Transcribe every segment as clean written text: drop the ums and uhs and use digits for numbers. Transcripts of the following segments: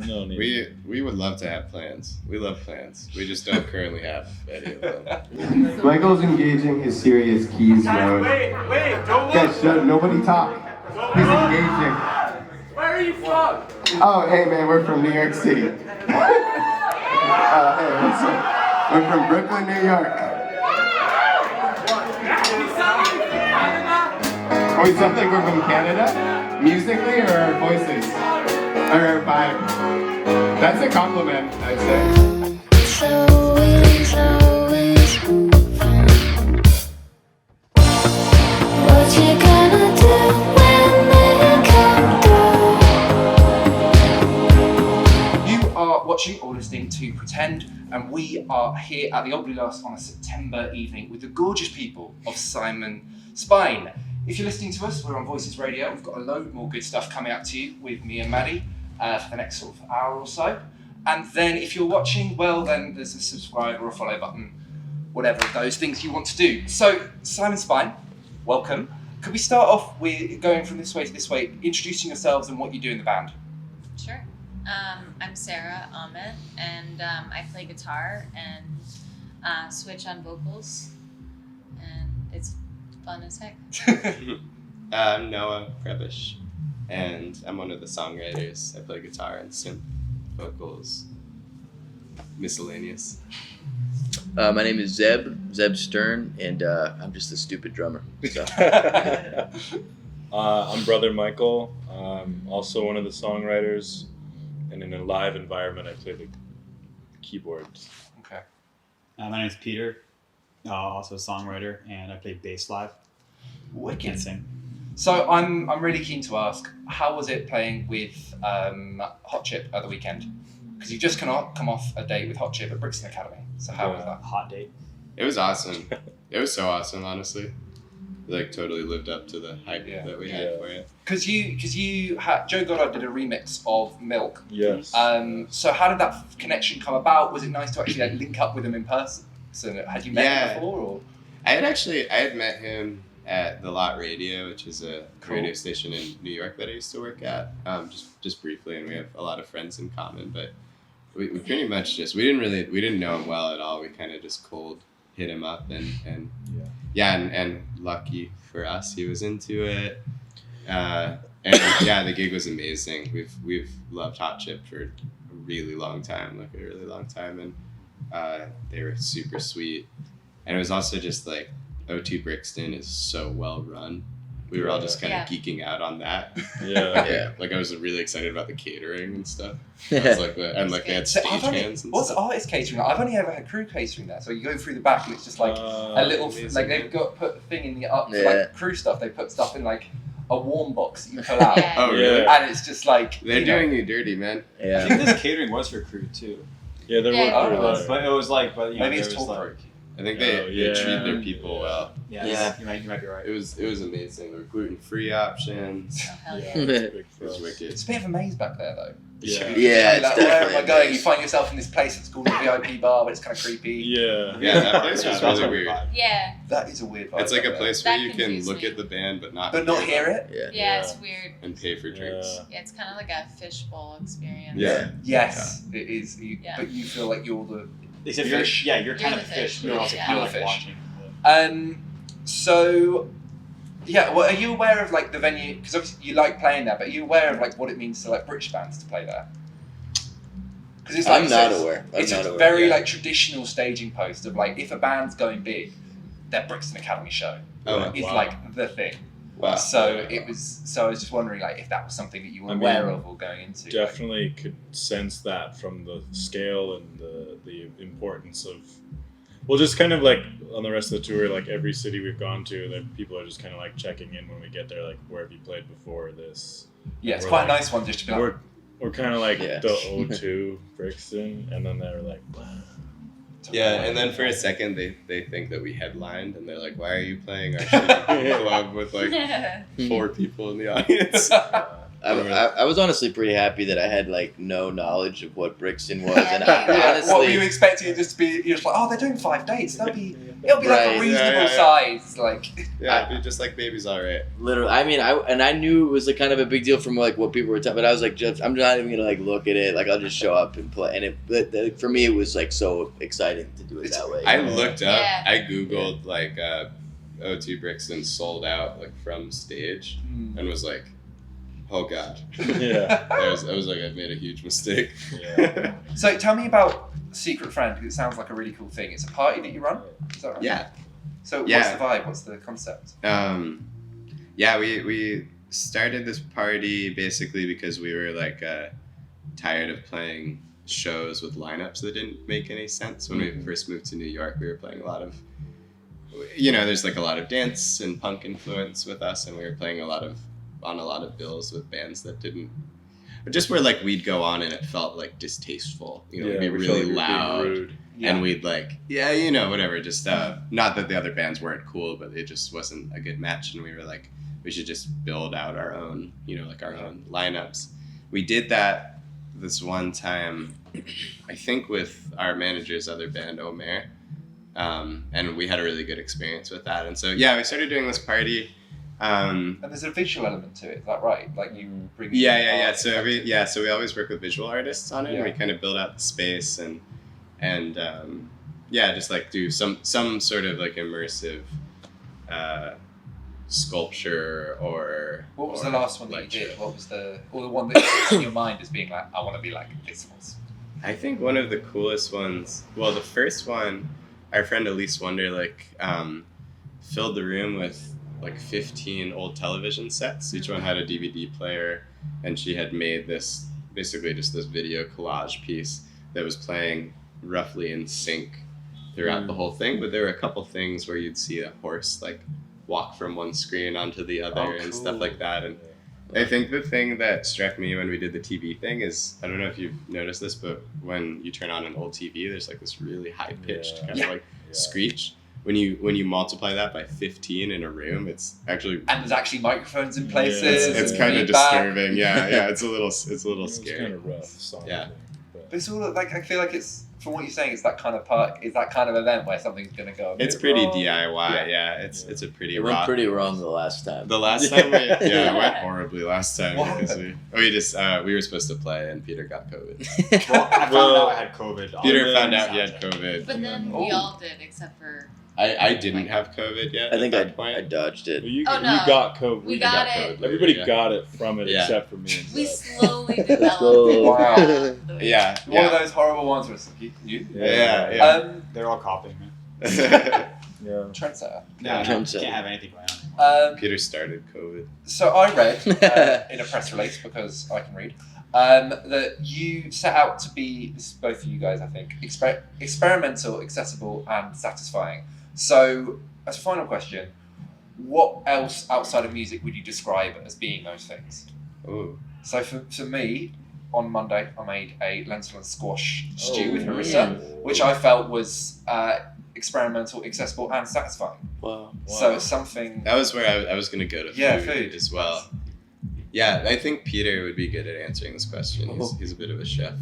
No need. We would love to have plans. We love plans. We just don't currently have any of them. Michael's engaging his serious keys mode. Wait, don't Guys, shut, nobody talk. He's engaging. Where are you from? Oh, hey man, we're from New York City. Hey, what's up? We're from Brooklyn, New York. We sound like we're from Canada? Musically or our voices? Or our vibe? That's a compliment, I'd say. It's always moving. What you gonna do when they come through? You are watching or listening to Pretend, and we are here at the Old Blue Lost on a September evening with the gorgeous people of Psymon Spine. If you're listening to us, we're on Voices Radio. We've got a load more good stuff coming up to you with me and Maddie for the next sort of hour or so. And then if you're watching, well, then there's a subscribe or a follow button, whatever of those things you want to do. So, Psymon Spine, welcome. Could we start off with going from this way to this way, introducing yourselves and what you do in the band? Sure. I'm Sarah Ahmed, and I play guitar and switch on vocals, and it's fun as heck. I'm Noah Prebish, and I'm one of the songwriters. I play guitar and synth, vocals, miscellaneous. My name is Zeb Stern, and I'm just a stupid drummer. So. I'm Brother Michael. I'm also one of the songwriters, and in a live environment, I play the keyboards. Okay. My name is Peter, also a songwriter, and I play bass live. Wicked. And sing. So I'm really keen to ask, how was it playing with Hot Chip at the weekend? Because you've just come off a date with Hot Chip at Brixton Academy. So how was that? Hot date. It was awesome. It was so awesome, honestly. Like, totally lived up to the hype that we had for it. Because you had Joe Goddard did a remix of Milk. Yes. So how did that connection come about? Was it nice to actually link up with him in person? So had you met him before? Or? I had met him at the Lot Radio, which is a radio station in New York that I used to work at, just briefly, and we have a lot of friends in common. But we pretty much we didn't know him well at all. We kind of just cold hit him up, and lucky for us, he was into it. And the gig was amazing. We've loved Hot Chip for a really long time, and they were super sweet. And it was also just like, O2 Brixton is so well run. We were all just kind of geeking out on that. Like I was really excited about the catering and stuff. They had stage hands and what's stuff. artist catering like? I've only ever had crew catering there. So you go through the back and it's just like a little, like they've got put a thing in the up for like crew stuff. They put stuff in like a warm box that you pull out. Oh really? And it's just like they're doing you dirty, man. I think this catering was for crew too. Yeah, there were. But it was like, maybe it's toll break. I think they treat their people well. Yeah. You might be right. It was amazing. There were gluten-free options. Oh, hell yeah. It was wicked. It's a bit of a maze back there though. Yeah, like, where am I going? You find yourself in this place that's called a VIP bar, but it's kind of creepy. Yeah, that place was really weird. Yeah. That is a weird vibe. It's like a place where you can confused look me. at the band but not hear it. Yeah, it's weird. And pay for drinks. Yeah, it's kind of like a fishbowl experience. Yeah. Yes, it is. But you feel like you're the Except fish. you're kind of the fish. You're also kind of like watching. So, well, are you aware of like the venue? Because obviously you like playing there, but are you aware of like what it means to like British bands to play there? Because it's like I'm not aware. It's a very like traditional staging post of like if a band's going big, their Brixton Academy show is like the thing. Wow. So I was just wondering like if that was something that you were aware of or going into. Definitely could sense that from the scale and the importance of. Well, just kind of like on the rest of the tour, like every city we've gone to, that people are just kind of like checking in when we get there, like where have you played before this? Yeah, it's quite a nice one just to be like. We're kind of like the O2 Brixton, and then they're like, wow. Yeah, and then for a second they think that we headlined, and they're like, why are you playing our shitty club with like 4 people in the audience? I was honestly pretty happy that I had like no knowledge of what Brixton was, and Yeah, honestly, what were you expecting it just to be? You're just like, oh, they're doing 5 dates. It'll be like Right. a reasonable Yeah. size. Like, Yeah, it'd be just like Baby's Alright. literally, I mean, I knew it was like kind of a big deal from like what people were talking, but I was like, just I'm not even gonna like look at it. Like I'll just show up and play, and it for me it was like so exciting to do it that way. I looked up, Yeah. I googled like O2 Brixton sold out like from stage and was like, oh god. Yeah. I was like, I've made a huge mistake. Yeah. so tell me about Secret Friend, because it sounds like a really cool thing. It's a party that you run. Is that right? Yeah. So Yeah. what's the vibe? What's the concept? Yeah, we started this party basically because we were like tired of playing shows with lineups that didn't make any sense. When we first moved to New York, we were playing a lot of, there's like a lot of dance and punk influence with us, and we were playing on a lot of bills with bands that didn't, or just where like we'd go on and it felt like distasteful. We'd be we really felt like we were being loud. rude. And we'd like, whatever, just, not that the other bands weren't cool, but it just wasn't a good match. And we were like, we should just build out our own, like our own lineups. We did that this one time, I think with our manager's other band, Omer. And we had a really good experience with that. And so, we started doing this party. And there's a visual element to it. Is that right? Like you bring. Yeah. art So we always work with visual artists on it. Yeah. And we kind of build out the space and just like do some sort of like immersive sculpture or. What was or the last one that lecture. you did? What was the one that in your mind as being like, I want to be like this was? I think one of the coolest ones. Well, the first one, our friend Elise Wunderlich filled the room with like 15 old television sets. Each one had a DVD player, and she had made this basically just this video collage piece that was playing roughly in sync throughout the whole thing. But there were a couple things where you'd see a horse like walk from one screen onto the other and stuff like that. And I think the thing that struck me when we did the TV thing is, I don't know if you've noticed this, but when you turn on an old TV, there's like this really high pitched kind of like screech. When you multiply that by 15 in a room, it's actually And there's actually microphones in places. it's and kind of feedback. disturbing. Yeah, it's a little It's scary. kind of rough. Sonically, Yeah. But it's all like, I feel like it's, from what you're saying, it's that kind of part, it's that kind of event where something's gonna go. A It's bit pretty wrong. DIY. Yeah, it's a pretty It went raw. pretty wrong the last time. The last time it went horribly last time What because happened? we were supposed to play and Peter got COVID. Well, I found out I had COVID. Peter on found the out he had soundcheck. COVID. But then we all did, except for I didn't have COVID yet. I think at that I point. dodged it. You, Oh, no. you got COVID. We got it. COVID. Everybody Yeah. got it from it Yeah. except for me. And we Zeb. slowly developed Slowly. it. Wow. Yeah, One of yeah, those horrible ones where it's like, you? yeah. They're all copying me. Yeah. Trendsetter. Yeah, Turns can't out. have anything going on anymore. Peter started COVID. So I read in a press release, because I can read, that you set out to be, this is both of you guys, I think, experimental, accessible, and satisfying. So, as a final question, what else outside of music would you describe as being those things? Ooh. So for me, on Monday, I made a lentil and squash stew with Oh, harissa, which I felt was experimental, accessible, and satisfying. Wow. So it's something. That was where I was going to go to food as well. Yeah, I think Peter would be good at answering this question. He's a bit of a chef.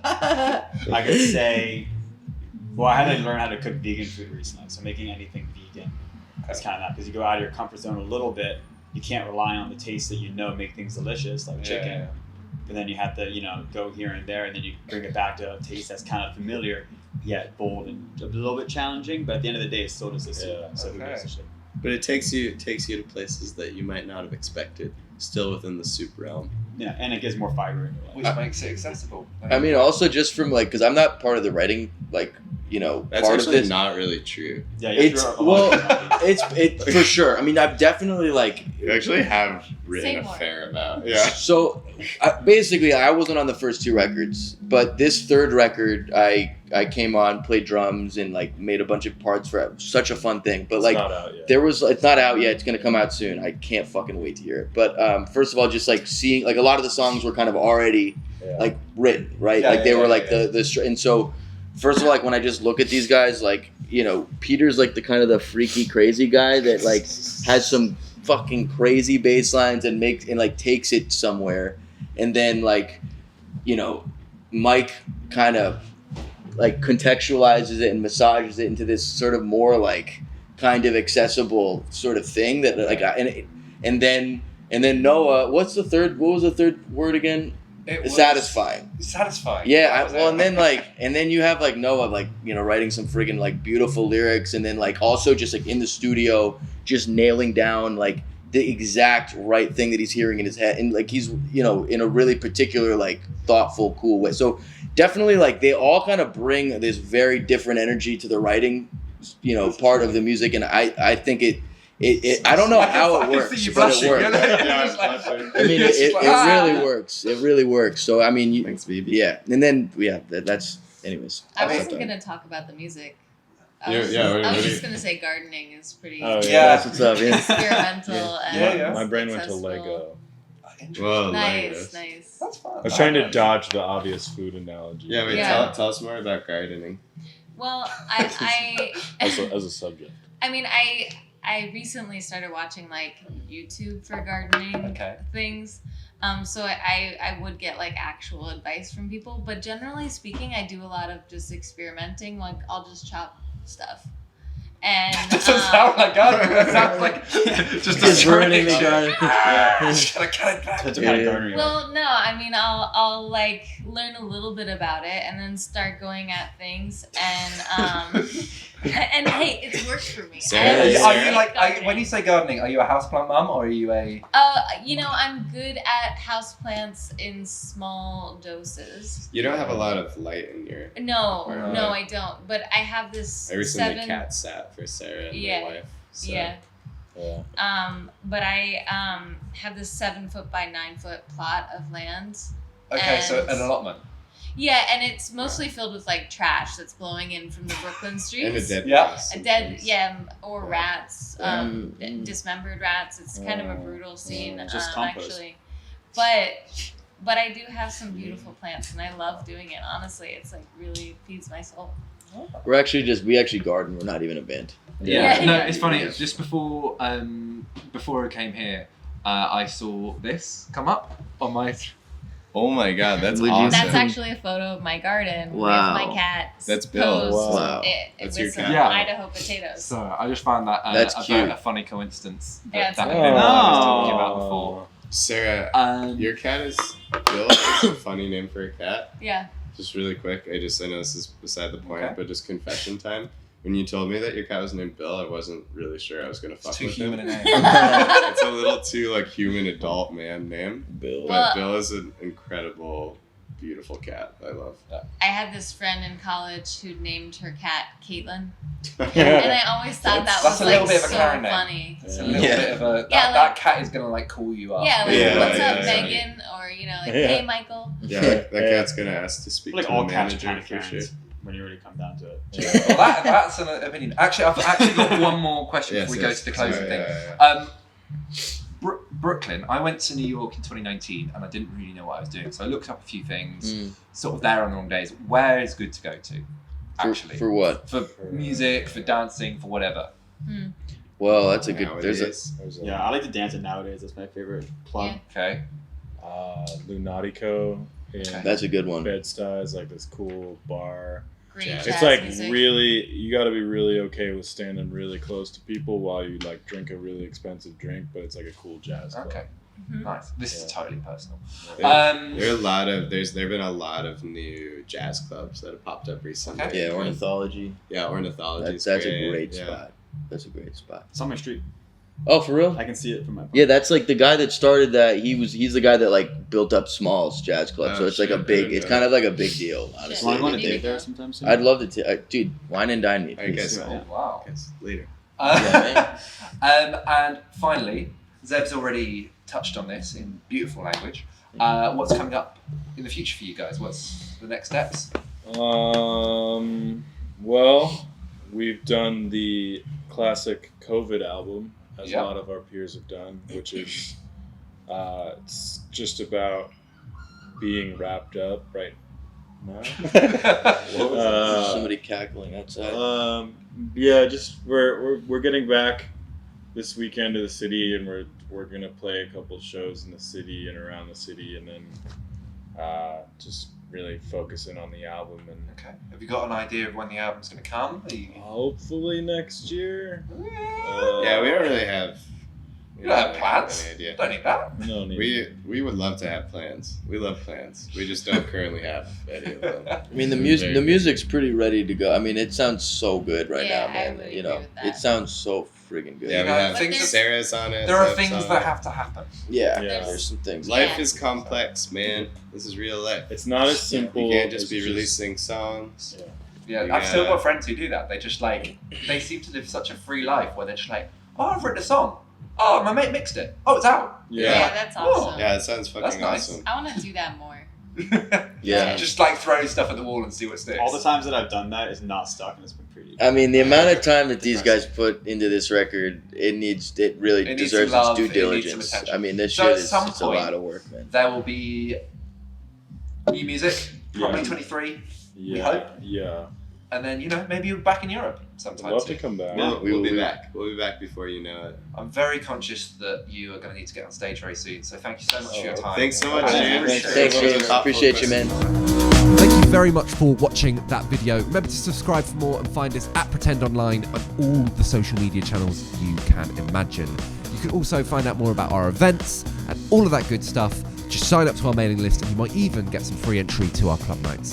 I could say, well, I had to learn how to cook vegan food recently, so making anything vegan is kind of that, because you go out of your comfort zone a little bit. You can't rely on the taste that make things delicious, like chicken. Yeah. But then you have to, go here and there, and then you bring it back to a taste that's kind of familiar, yet bold and a little bit challenging. But at the end of the day, it's still just a soup. Yeah. So who gives a shit? But it takes you to places that you might not have expected, still within the soup realm. Yeah, and it gives more fiber in your life. Which makes it accessible. I mean, also just from because I'm not part of the writing, That's part of actually this. not really true. Yeah, you have to It's throw a lot of it's for sure. I mean, I've definitely You actually have written Say a more. fair amount. Yeah. So basically, I wasn't on the first 2 records, but this 3rd record, I came on, played drums, and made a bunch of parts for it. Such a fun thing. But It's not out yet. it's not out yet. It's gonna come out soon. I can't fucking wait to hear it. But first of all, just seeing a lot of the songs were kind of already Yeah. written, right? Yeah, they were yeah. and so first of all, like when I just look at these guys, like, you know, Peter's like the kind of the freaky crazy guy that like has some fucking crazy bass lines and like takes it somewhere, and then like, you know, Mike kind of like contextualizes it and massages it into this sort of more like kind of accessible sort of thing that like and then Noah, what was the third word again? Satisfying. Yeah, well, and then you have like Noah, like, you know, writing some friggin' like beautiful lyrics, and then like also just like in the studio, just nailing down like the exact right thing that he's hearing in his head, and like he's, you know, in a really particular like thoughtful, cool way. So definitely like they all kind of bring this very different energy to the writing, you know, part of the music, and I think it I don't know how it works, but it works. I mean, it really works. It really works. So I mean, Thanks, BB. yeah, and then that's anyways. I wasn't gonna talk about the music. I Yeah, was, yeah, just, what I do was you- just gonna say gardening is pretty Oh, Yeah. That's what's up. Yeah. experimental and My brain went to accessible. Lego. Whoa, Nice, Legos. nice. That's fun. I was trying to dodge the obvious food analogy. Yeah, wait, Yeah. tell us more about gardening. Well, I as a subject. I mean, I recently started watching like YouTube for gardening Okay. things. So I would get like actual advice from people, but generally speaking, I do a lot of just experimenting. Like I'll just chop stuff. And Doesn't sound like gardening. That sounds like just Just ruining the garden. garden. Just gotta cut it back. That's what kind of Yeah. gardener you are. well, no, I mean I'll like learn a little bit about it and then start going at things and and hey, it's worked for me. Sarah, Are you, I are you like gardening. when you say gardening? Are you a houseplant mum or are you a? You know, I'm good at houseplants in small doses. You don't have a lot of light in your. No, Or no, not. I don't. But I have this I recently 7. cat sat for Sarah and Yeah. my wife. So. Yeah. Yeah. But I have this 7 foot by 9 foot plot of land. Okay, so And- an allotment. Yeah, and it's mostly filled with like trash that's blowing in from the Brooklyn streets. And a dead Yeah. mouse A dead, sometimes. yeah, or Yeah. rats, Mm. dismembered rats. It's kind of a Oh. brutal scene, Just compost. actually. But I do have some beautiful plants, and I love doing it. Honestly, it's like really feeds my soul. we actually garden. We're not even a band. Yeah. No, it's funny. Just before I came here, I saw this come up on my. Oh my god, that's Would you- awesome. That's actually a photo of my garden Wow. with my cats. That's Bill. posed Wow. it That's with your some cat. Yeah. Idaho potatoes. So I just found that That's a cute. funny coincidence. Yeah, it's That cute. I was Oh. talking about before. Sarah, your cat is Bill. It's a funny name for a cat. Yeah. Just really quick, I know this is beside the point, Okay. but just confession time. When you told me that your cat was named Bill, I wasn't really sure I was gonna fuck It's too with human him. a name. It's a little too like human adult man name. Bill. But Well- Bill is an incredible, beautiful cat. I love. I had this friend in college who named her cat Caitlin, and Yeah. I always thought that That's was a like little bit of a so Karen name. funny. It's a Yeah. little Yeah. bit of a that, Yeah, like- that cat is gonna like call you up. Yeah, like Yeah, what's yeah, up, yeah. Megan, or like, Yeah. hey, Michael. Yeah, that cat's gonna ask to speak Like to all the cats are manager kind of for sure. Karens when you really come down to it. Well, that's an opinion. Actually, I've actually got one more question Yes, before we go yes. to the closing Sorry, thing. yeah. Brooklyn. I went to New York in 2019 and I didn't really know what I was doing, so I looked up a few things. Mm. Sort of there on the wrong days. Where is good to go to? Actually, For what? for music, for dancing, for whatever. Well, that's a good. Nowadays. There's a. Yeah, I like to dance it nowadays. That's my favorite club. Yeah. Okay. Lunatico in That's a good one. Bed-Stuy is like this cool bar. Great Yeah. jazz It's like music. really, you got to be really okay with standing really close to people while you like drink a really expensive drink, but it's like a cool jazz club. Okay. Mhm. Nice. This is Yeah. totally personal. There are a lot of there've been a lot of new jazz clubs that have popped up recently. Okay. Yeah, ornithology. Yeah, ornithology. That's a great yeah. spot. That's a great spot. It's on my street. Oh, for real? I can see it from my. Yeah, that's like the guy that started that. He's the guy that like built up Smalls Jazz Club. Oh, So it's like a shit, big. dude, It's yeah. kind of like a big deal, honestly. Want to go on a Need to date there go. sometime soon? I'd love to, dude. Wine and dine me, I please. guess. Oh wow. Guess later. And finally, Zeb's already touched on this in beautiful language. What's coming up in the future for you guys? What's the next steps? Well, we've done the classic COVID album, as Yeah. a lot of our peers have done, which is it's just about being wrapped up right No. Somebody cackling outside. Yeah, just we're getting back this weekend to the city, and we're gonna play a couple shows in the city and around the city, and then just really focusing on the album and Okay. Have you got an idea of when the album's going to come? hopefully next year. Yeah, we don't really have. You don't have plans. Any idea. Don't need that. No need. We would love to have plans. We love plans. We just don't currently have any of them. I mean, the music's pretty ready to go. I mean, it sounds so good right Yeah, now, I man. would You agree know, with that. it sounds so friggin' good. Yeah, we know, have things- Sarah's on it. There are Zeb's things on that it. have to happen. Yeah, Yeah. there's some things. Life Yeah. is complex, man. This is real life. It's not as simple. You can't just as be releasing songs. Yeah, You I've still gotta- got friends who do that. They just like, they seem to live such a free life where they're just like, oh, I've written a song. Oh, my mate mixed it. Oh, it's out. Yeah, that's awesome. Yeah, it sounds fucking That's nice. awesome. I want to do that more. Yeah. Just like throw stuff at the wall and see what sticks. All the times that I've done that is not stuck, and it's been pretty. I mean, the amount of time that these guys put into this record, it really It needs deserves some love, its due it needs some diligence. attention. I mean, this So shit at some it's a point- lot of work, man. There will be new music, probably Yeah. 23, Yeah, hope. yeah. and then, maybe you're back in Europe I'd sometime love to soon. come back. We'll we be will. back. We'll be back before you know it. I'm very conscious that you are going to need to get on stage very soon, so thank you so much for your time. Thanks so much, I James. appreciate it. Thanks, Those are James. thoughtful Appreciate you, man. Thank you very much for watching that video. Remember to subscribe for more and find us at Pretend Online on all the social media channels you can imagine. You can also find out more about our events and all of that good stuff. Just sign up to our mailing list and you might even get some free entry to our club nights.